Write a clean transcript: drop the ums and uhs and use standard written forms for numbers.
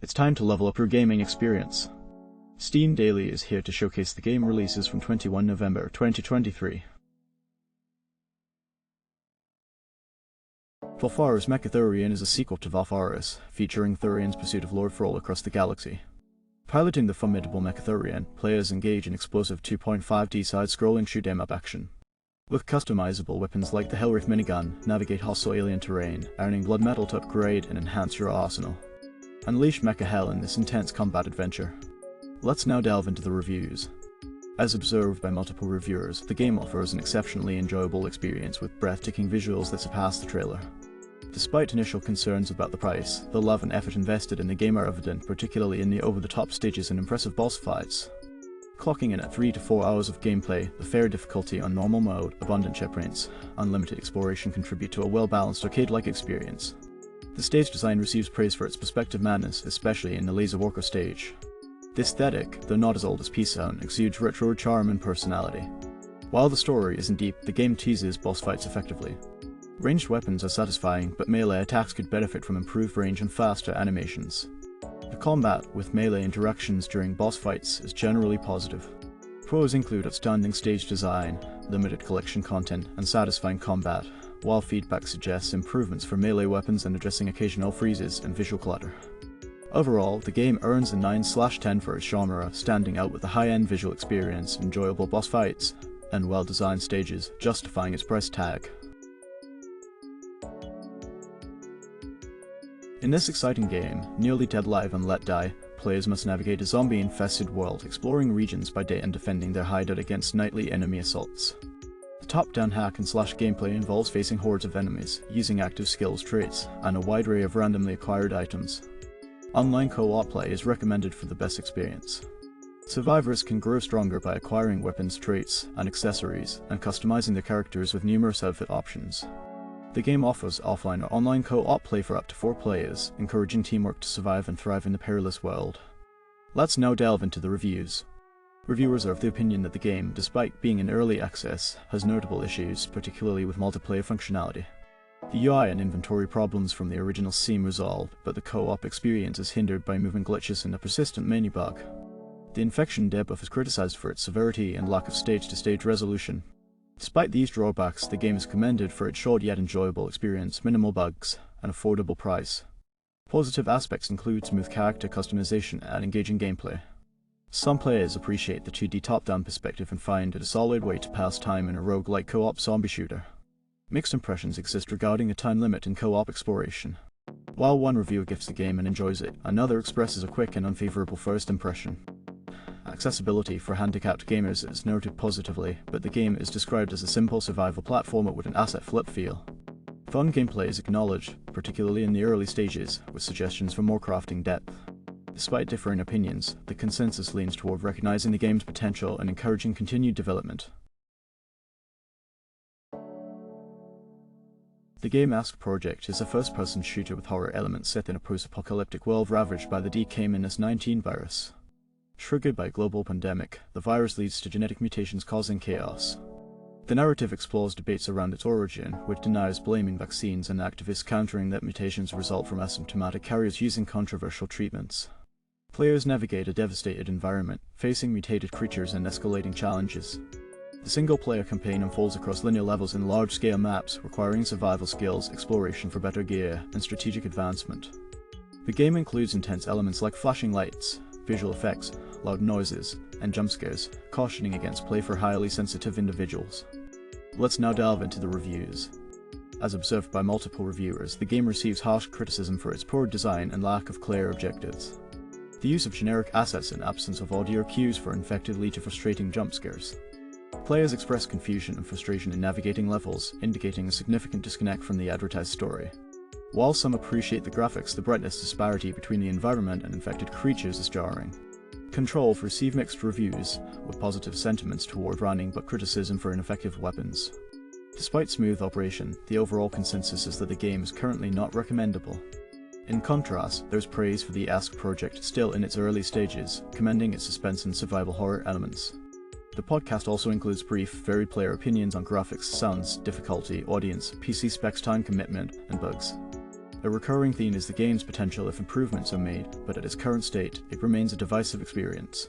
It's time to level up your gaming experience. Steam Daily is here to showcase the game releases from 21 November 2023. Valfaris Mecha Therion is a sequel to Valfaris, featuring Therion's pursuit of Lord Thrall across the galaxy. Piloting the formidable Mecha Therion, players engage in explosive 2.5D side-scrolling shoot-'em-up action. With customizable weapons like the Hellwraith minigun, navigate hostile alien terrain, earning blood metal to upgrade and enhance your arsenal. Unleash Mecha Hell in this intense combat adventure. Let's now delve into the reviews. As observed by multiple reviewers, the game offers an exceptionally enjoyable experience with breathtaking visuals that surpass the trailer. Despite initial concerns about the price, the love and effort invested in the game are evident, particularly in the over-the-top stages and impressive boss fights. Clocking in at 3 to 4 hours of gameplay, the fair difficulty on normal mode, abundant checkpoints, unlimited exploration contribute to a well-balanced arcade-like experience. The stage design receives praise for its perspective madness, especially in the Laser Walker stage. The aesthetic, though not as old as P-Sound, exudes retro charm and personality. While the story isn't deep, the game teases boss fights effectively. Ranged weapons are satisfying, but melee attacks could benefit from improved range and faster animations. The combat with melee interactions during boss fights is generally positive. Pros include outstanding stage design, limited collection content, and satisfying combat, while feedback suggests improvements for melee weapons and addressing occasional freezes and visual clutter. Overall, the game earns a 9/10 for its genre, standing out with a high-end visual experience, enjoyable boss fights, and well-designed stages, justifying its price tag. In this exciting game, NearlyDead-LiveandLetDie, players must navigate a zombie-infested world, exploring regions by day and defending their hideout against nightly enemy assaults. The top-down hack-and-slash gameplay involves facing hordes of enemies, using active skills traits, and a wide array of randomly acquired items. Online co-op play is recommended for the best experience. Survivors can grow stronger by acquiring weapons, traits, and accessories, and customizing their characters with numerous outfit options. The game offers offline or online co-op play for up to 4 players, encouraging teamwork to survive and thrive in the perilous world. Let's now delve into the reviews. Reviewers are of the opinion that the game, despite being in early access, has notable issues, particularly with multiplayer functionality. The UI and inventory problems from the original seem resolved, but the co-op experience is hindered by movement glitches and a persistent menu bug. The Infection debuff is criticized for its severity and lack of stage-to-stage resolution. Despite these drawbacks, the game is commended for its short yet enjoyable experience, minimal bugs, and affordable price. Positive aspects include smooth character customization and engaging gameplay. Some players appreciate the 2D top-down perspective and find it a solid way to pass time in a roguelike co-op zombie shooter. Mixed impressions exist regarding the time limit in co-op exploration. While one reviewer gifts the game and enjoys it, another expresses a quick and unfavorable first impression. Accessibility for handicapped gamers is noted positively, but the game is described as a simple survival platformer with an asset flip feel. Fun gameplay is acknowledged, particularly in the early stages, with suggestions for more crafting depth. Despite differing opinions, the consensus leans toward recognizing the game's potential and encouraging continued development. The game ASZG Project is a first-person shooter with horror elements set in a post-apocalyptic world ravaged by the DK-19 virus. Triggered by a global pandemic, the virus leads to genetic mutations causing chaos. The narrative explores debates around its origin, with deniers blaming vaccines and activists countering that mutations result from asymptomatic carriers using controversial treatments. Players navigate a devastated environment, facing mutated creatures and escalating challenges. The single-player campaign unfolds across linear levels in large-scale maps, requiring survival skills, exploration for better gear, and strategic advancement. The game includes intense elements like flashing lights, visual effects, loud noises, and jump scares, cautioning against play for highly sensitive individuals. Let's now delve into the reviews. As observed by multiple reviewers, the game receives harsh criticism for its poor design and lack of clear objectives. The use of generic assets and absence of audio cues for infected lead to frustrating jump scares. Players express confusion and frustration in navigating levels, indicating a significant disconnect from the advertised story. While some appreciate the graphics, the brightness disparity between the environment and infected creatures is jarring. Control received mixed reviews, with positive sentiments toward running but criticism for ineffective weapons. Despite smooth operation, the overall consensus is that the game is currently not recommendable. In contrast, there's praise for the ASZG Project still in its early stages, commending its suspense and survival horror elements. The podcast also includes brief, varied player opinions on graphics, sounds, difficulty, audience, PC specs, time commitment, and bugs. A recurring theme is the game's potential if improvements are made, but at its current state, it remains a divisive experience.